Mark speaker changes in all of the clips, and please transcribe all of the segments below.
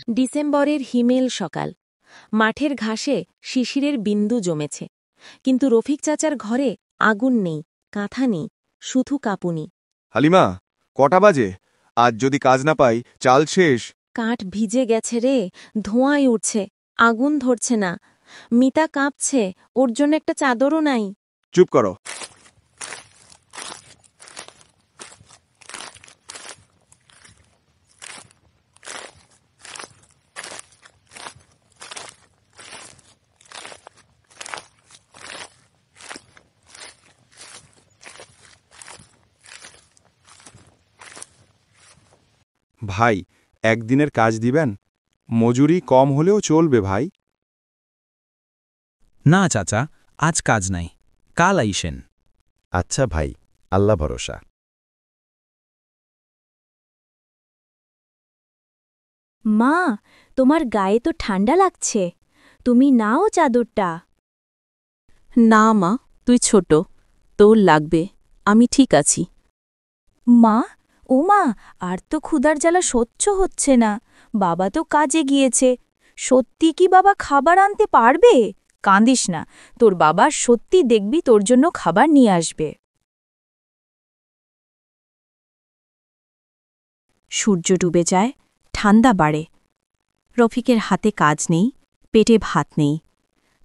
Speaker 1: ডিসেম্বরের হিমেল সকাল। মাঠের ঘাসে শিশিরের বিন্দু জমেছে, কিন্তু রফিক চাচার ঘরে আগুন নেই, কাঁথা নেই, শুধু কাঁপুনি।
Speaker 2: হালিমা, কটা বাজে? আজ যদি কাজ না পাই, চাল শেষ।
Speaker 1: কাঠ ভিজে গেছে রে, ধোঁয়ায় উঠছে, আগুন ধরছে না। মিতা কাঁপছে, ওর জন্য একটা চাদরও নাই।
Speaker 2: চুপ করো। ভাই, একদিনের কাজ দিবেন? মজুরি কম হলেও চলবে ভাই।
Speaker 3: না চাচা, আজ কাজ নাই, কাল আইসেন।
Speaker 4: আচ্ছা ভাই, আল্লাহ ভরসা।
Speaker 5: মা, তোমার গায়ে তো ঠান্ডা লাগছে, তুমি নাও চাদরটা।
Speaker 6: না মা, তুই ছোট, তোর লাগবে, আমি ঠিক আছি।
Speaker 5: মা, ও মা, আর তো ক্ষুধার জ্বালা সহ্য হচ্ছে না, বাবা তো কাজে গিয়েছে। সত্যি কি বাবা খাবার আনতে পারবে? কাঁদিস না, তোর বাবা সত্যি দেখবি তোর জন্য খাবার নিয়ে আসবে। সূর্য ডুবে যায়, ঠান্ডা বাড়ে। রফিকের হাতে কাজ নেই, পেটে ভাত নেই,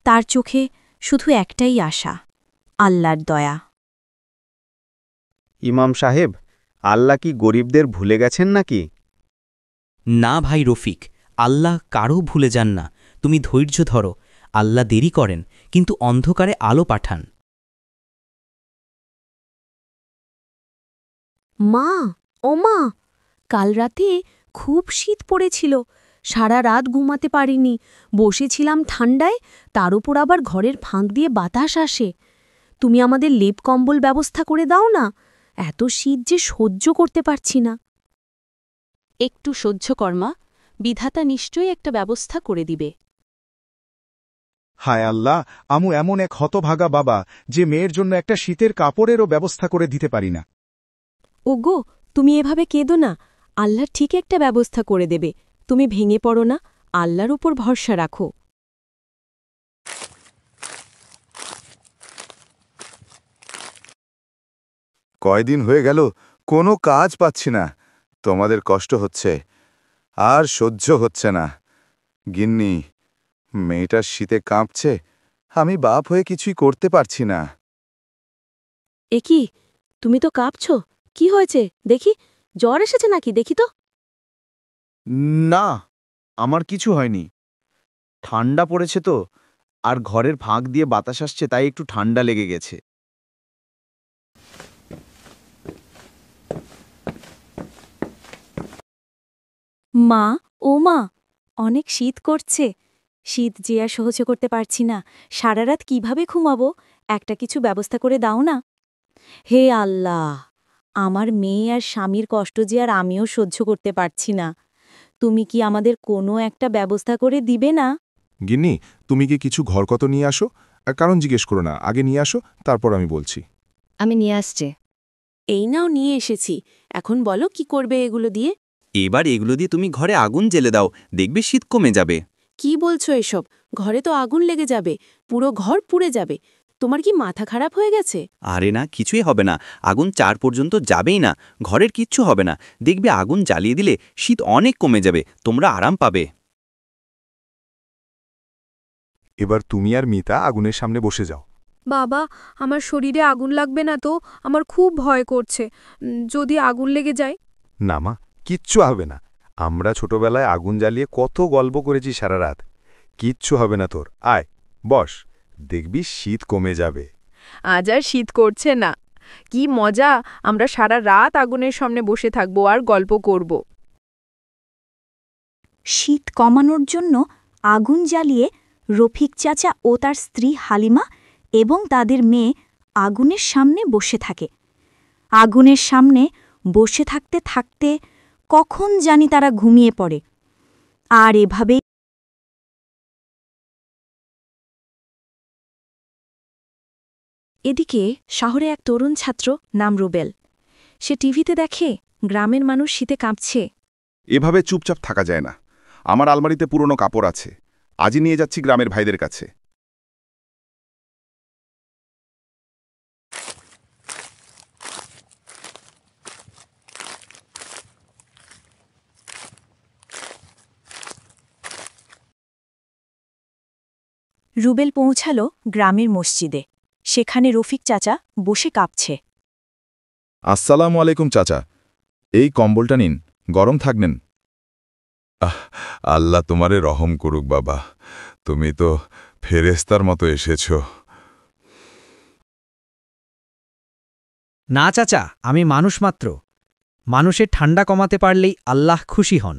Speaker 5: তার চোখে শুধু একটাই আশা, আল্লাহর দয়া।
Speaker 7: ইমাম সাহেব, আল্লাহ কি গরিবদের ভুলে গেছেন নাকি?
Speaker 3: না ভাই রফিক, আল্লাহ কারও ভুলে যান না। তুমি ধৈর্য ধরো, আল্লাহ দেরি করেন, কিন্তু অন্ধকারে আলো পাঠান।
Speaker 5: মা, ও মা, কাল রাতে খুব শীত পড়েছিল, সারা রাত ঘুমাতে পারিনি, বসেছিলাম ঠান্ডায়, তার উপর আবার ঘরের ফাঁক দিয়ে বাতাস আসে। তুমি আমাদের লেপ কম্বল ব্যবস্থা করে দাও না, এত শীত যে সহ্য করতে পারছি না।
Speaker 6: একটু সহ্য কর্মা, বিধাতা নিশ্চয়ই একটা ব্যবস্থা করে দিবে।
Speaker 2: হায় আল্লাহ, আমু এমন এক হতভাগা বাবা যে মেয়ের জন্য একটা শীতের কাপড়েরও ব্যবস্থা করে দিতে পারি না।
Speaker 5: ওগো, তুমি এভাবে কেঁদো না, আল্লাহ ঠিক একটা ব্যবস্থা করে দেবে। তুমি ভেঙে পড়ো না, আল্লাহর উপর ভরসা রাখো।
Speaker 2: কয়দিন হয়ে গেল কোনো কাজ পাচ্ছি না, তোমাদের কষ্ট হচ্ছে, আর সহ্য হচ্ছে না। গিন্নি, মেয়েটার শীতে কাঁপছে, আমি বাপ হয়ে কিছুই করতে পারছি না।
Speaker 5: একি, তুমি তো কাঁপছ, কি হয়েছে দেখি? জ্বর এসেছে নাকি, দেখি তো।
Speaker 7: না, আমার কিছু হয়নি। ঠান্ডা পড়েছে তো, আর ঘরের ফাঁক দিয়ে বাতাস আসছে, তাই একটু ঠান্ডা লেগে গেছে।
Speaker 5: মা, ও মা, অনেক শীত করছে, শীত যে আর সহ্য করতে পারছি না, সারা রাত কিভাবে ঘুমাবো? একটা কিছু ব্যবস্থা করে দাও না। হে আল্লাহ, আমার মেয়ে আর স্বামীর কষ্ট যে আর আমিও সহ্য করতে পারছি না, তুমি কি আমাদের কোনো একটা ব্যবস্থা করে দিবে না?
Speaker 2: গিন্নি, তুমি কি কিছু ঘরকত নিয়ে আসো, আর কারণ জিজ্ঞেস করো না, আগে নিয়ে আসো, তারপর আমি বলছি।
Speaker 6: আমি নিয়ে আসছে।
Speaker 1: এই নাও নিয়ে এসেছি, এখন বলো কি করবে এগুলো দিয়ে?
Speaker 8: এবার এগুলো দিয়ে তুমি ঘরে আগুন জ্বেলে দাও, দেখবে শীত কমে যাবে।
Speaker 1: কি বলছো এসব? ঘরে তো আগুন লেগে যাবে, পুরো ঘর পুড়ে যাবে। তোমার কি মাথা খারাপ হয়ে গেছে?
Speaker 8: আরে না, কিছুই হবে না, আগুন 4 পর্যন্ত যাবেই না, ঘরের কিচ্ছু হবে না, দেখবে আগুন জ্বালিয়ে দিলে শীত অনেক কমে যাবে, তোমরা আরাম পাবে।
Speaker 2: এবার তুমি আর মিতা আগুনের সামনে বসে যাও।
Speaker 9: বাবা, আমার শরীরে আগুন লাগবে না তো? আমার খুব ভয় করছে, যদি আগুন লেগে যায়।
Speaker 2: না মা, কিচ্ছু হবে না, আমরা ছোটবেলায় আগুন জ্বালিয়ে কত গল্প করেছি সারা রাত, কিচ্ছু হবে না তোর। আয়, বস, দেখবি শীত কমে যাবে।
Speaker 9: আজ আর শীত করছে না, কি মজা, আমরা সারা রাত আগুনের সামনে বসে থাকবো আর গল্প করব।
Speaker 5: শীত কমানোর জন্য আগুন জ্বালিয়ে রফিক চাচা ও তার স্ত্রী হালিমা এবং তাদের মেয়ে আগুনের সামনে বসে থাকে। আগুনের সামনে বসে থাকতে থাকতে কখন জানি তারা ঘুমিয়ে পড়ে, আর এভাবেই এদিকে শহরে এক তরুণ ছাত্র নাম রুবেল। সে টিভিতে দেখে গ্রামের মানুষ শীতে কাঁপছে।
Speaker 2: এভাবে চুপচাপ থাকা যায় না,
Speaker 10: আমার আলমারিতে পুরনো কাপড় আছে, আজই নিয়ে যাচ্ছি গ্রামের ভাইদের কাছে।
Speaker 5: রুবেল পৌঁছাল গ্রামের মসজিদে। সেখানে রফিক চাচা বসে কাঁপছে।
Speaker 10: আসসালামু আলাইকুম চাচা, এই কম্বলটা নিন, গরম থাকবেন। আল্লাহ তোমারে রহম করুক বাবা, তুমি তো ফেরেস্তার মতো এসেছ।
Speaker 11: না চাচা, আমি মানুষ মাত্র। মানুষের ঠান্ডা কমাতে পারলেই আল্লাহ খুশি হন।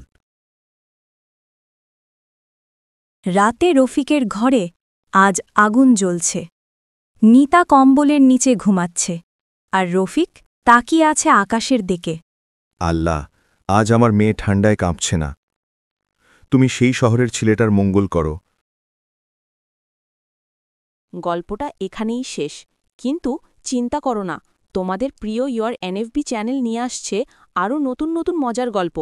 Speaker 5: রাতে রফিকের ঘরে আজ আগুন জ্বলছে। নিতা কম্বলের নিচে ঘুমাচ্ছে, আর রফিক তাকিয়ে আছে আকাশের দিকে।
Speaker 4: আল্লাহ, আজ আমার মেয়ে ঠান্ডায় কাঁপছে না। তুমি সেই শহরের ছেলেটার মঙ্গল করো।
Speaker 6: গল্পটা এখানেই শেষ, কিন্তু চিন্তা করো না, তোমাদের প্রিয় ইউর এনএফবি চ্যানেল নিয়ে আসছে আরও নতুন নতুন মজার গল্প।